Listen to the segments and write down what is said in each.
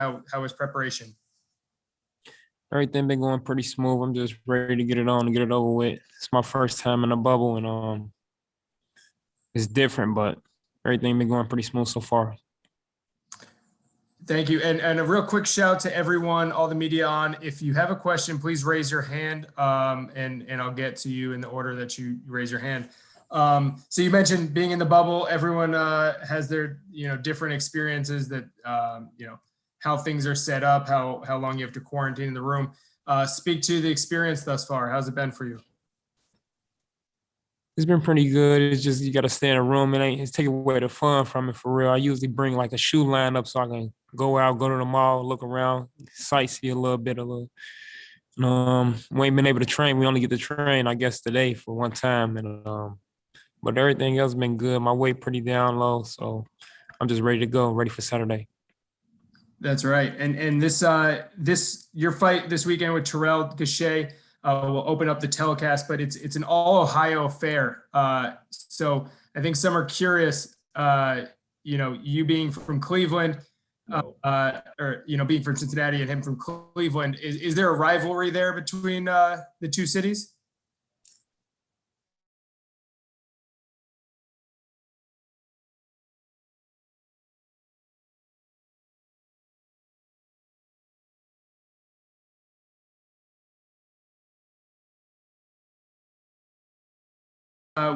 How was preparation? Everything been going pretty smooth. I'm just ready to get it on and get it over with. It's my first time in the bubble, and it's different, but everything been going pretty smooth so far. Thank you. And a real quick shout to everyone, all the media on. If you have a question, please raise your hand, and I'll get to you in the order that you raise your hand. So you mentioned being in the bubble. Everyone has their different experiences that how things are set up, how long you have to quarantine in the room. Speak to the experience thus far. How's it been for you? It's been pretty good. It's just you got to stay in a room. It's taking away the fun from it for real. I usually bring like a shoe lineup so I can go out, go to the mall, look around, sightsee a little bit. We ain't been able to train. We only get to train, I guess, today for one time. But everything else has been good. My weight pretty down low, so I'm just ready to go, ready for Saturday. That's right. And this your fight this weekend with Terrell Gausha will open up the telecast, but it's an all Ohio affair. So I think some are curious, you being from Cleveland, or being from Cincinnati and him from Cleveland, is there a rivalry there between the two cities?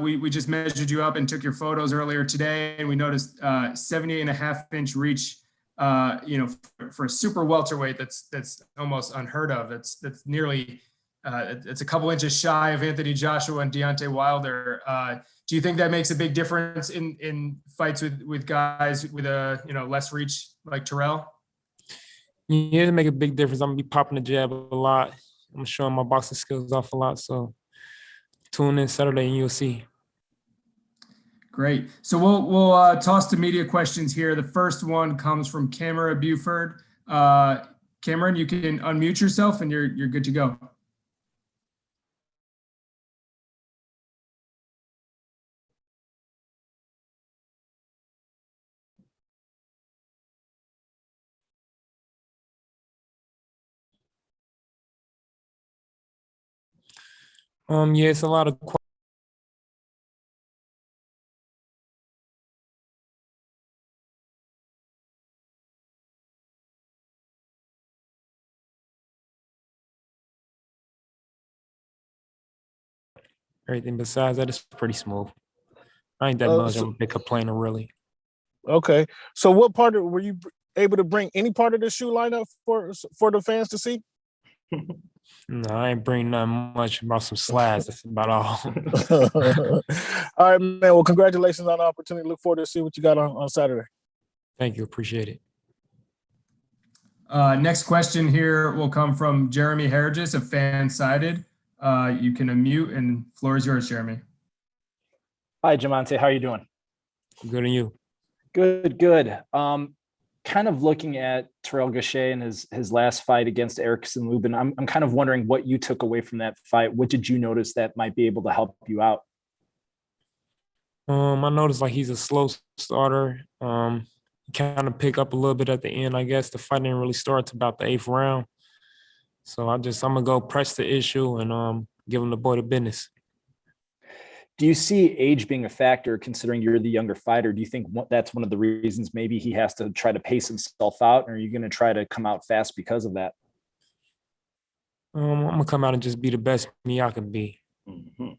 We just measured you up and took your photos earlier today, and we noticed 70.5-inch reach. For a super welterweight, that's almost unheard of. That's nearly it's a couple inches shy of Anthony Joshua and Deontay Wilder. Do you think that makes a big difference in fights with guys with a less reach like Terrell? Yeah, it'll make a big difference. I'm gonna be popping the jab a lot. I'm showing my boxing skills off a lot. So tune in Saturday and you'll see. Great. So we'll toss to media questions here. The first one comes from Cameron Buford. Cameron, you can unmute yourself and you're good to go. Yeah, it's a lot of everything besides that is pretty smooth. I ain't that much of a big complainer, really. Okay. So what part were you able to bring any part of the shoe lineup for the fans to see? No, I ain't bring nothing much. About some slides. That's about all. All right, man. Well, congratulations on the opportunity. Look forward to see what you got on Saturday. Thank you. Appreciate it. Next question here will come from Jeremy Hargis of Fansided. You can unmute, and floor is yours, Jeremy. Hi, Jamontay. How are you doing? Good, and you? Good. Kind of looking at Terrell Gausha and his last fight against Erickson Lubin, I'm kind of wondering what you took away from that fight. What did you notice that might be able to help you out? I noticed like he's a slow starter. Kind of pick up a little bit at the end. I guess the fight didn't really start to about the 8th round. So I'm gonna go press the issue and give him the boy the business. Do you see age being a factor, considering you're the younger fighter? Do you think that's one of the reasons maybe he has to try to pace himself out, or are you going to try to come out fast because of that? I'm going to come out and just be the best me I can be. Mm-hmm.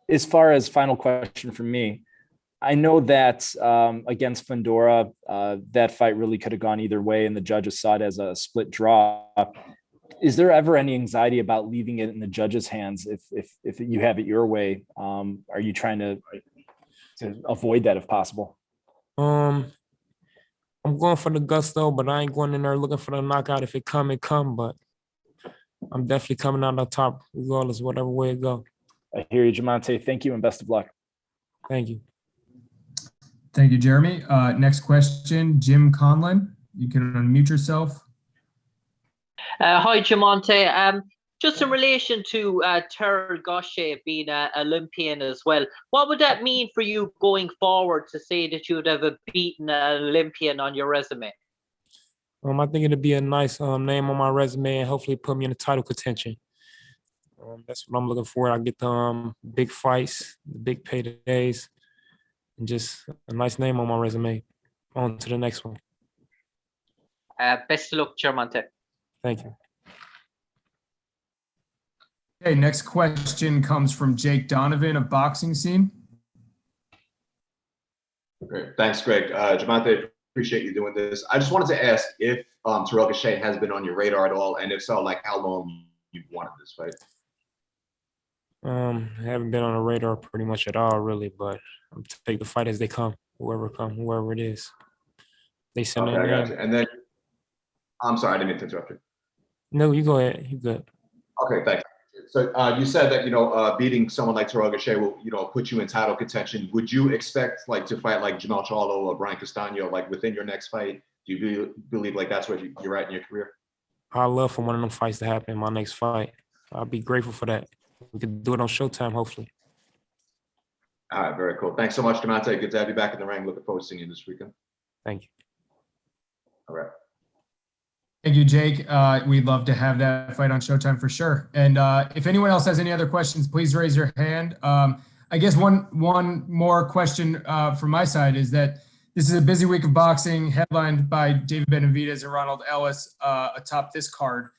As far as final question for me, I know that against Fundora, that fight really could have gone either way, and the judges saw it as a split draw. Is there ever any anxiety about leaving it in the judges' hands if you have it your way? Are you trying to avoid that if possible? I'm going for the gusto, but I ain't going in there looking for the knockout. If it come, it come. But I'm definitely coming out on top regardless, whatever way it go. I hear you, Jamontay. Thank you and best of luck. Thank you. Thank you, Jeremy. Next question, Jim Conlon. You can unmute yourself. Hi, Jamontay. Just in relation to Terrell Gausha being an Olympian as well, what would that mean for you going forward to say that you would have beaten an Olympian on your resume? I think it'd be a nice name on my resume and hopefully put me in the title contention. That's what I'm looking for. I get the big fights, the big paydays, and just a nice name on my resume. On to the next one. Best of luck, Jamontay. Thank you. Okay, next question comes from Jake Donovan of Boxing Scene. Great. Thanks, Greg. Jamontay, appreciate you doing this. I just wanted to ask if Terrell Gausha has been on your radar at all, and if so, like how long you've wanted this fight. I haven't been on the radar pretty much at all, really, but I'm take the fight as they come, whoever it is. They send Okay, it I got in. you. And then, I'm sorry, I didn't mean to interrupt you. No, you go ahead. You good. Okay, thanks. So you said that beating someone like Terrell Gausha will put you in title contention. Would you expect to fight like Jermall Charlo or Brian Castano within your next fight? Do you believe like that's where you're at in your career? I'd love for one of them fights to happen in my next fight. I'll be grateful for that. We could do it on Showtime, hopefully. All right, very cool. Thanks so much, Jamontay. Good to have you back in the ring. Looking forward to seeing you this weekend. Thank you. All right. Thank you, Jake. We'd love to have that fight on Showtime for sure. And if anyone else has any other questions, please raise your hand. I guess one more question from my side is that this is a busy week of boxing, headlined by David Benavidez and Ronald Ellis atop this card.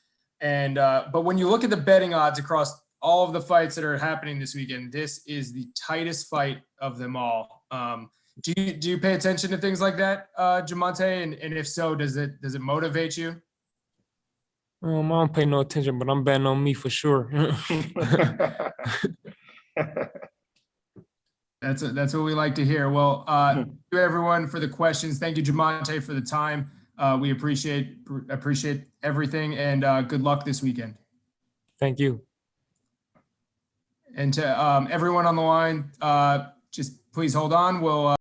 And but when you look at the betting odds across all of the fights that are happening this weekend, this is the tightest fight of them all. Do you pay attention to things like that, Jamontay? And if so, does it motivate you? I don't pay no attention, but I'm betting on me for sure. That's what we like to hear. Well, thank you everyone for the questions. Thank you, Jamontay, for the time. We appreciate everything, and good luck this weekend. Thank you. And to everyone on the line, just please hold on. We'll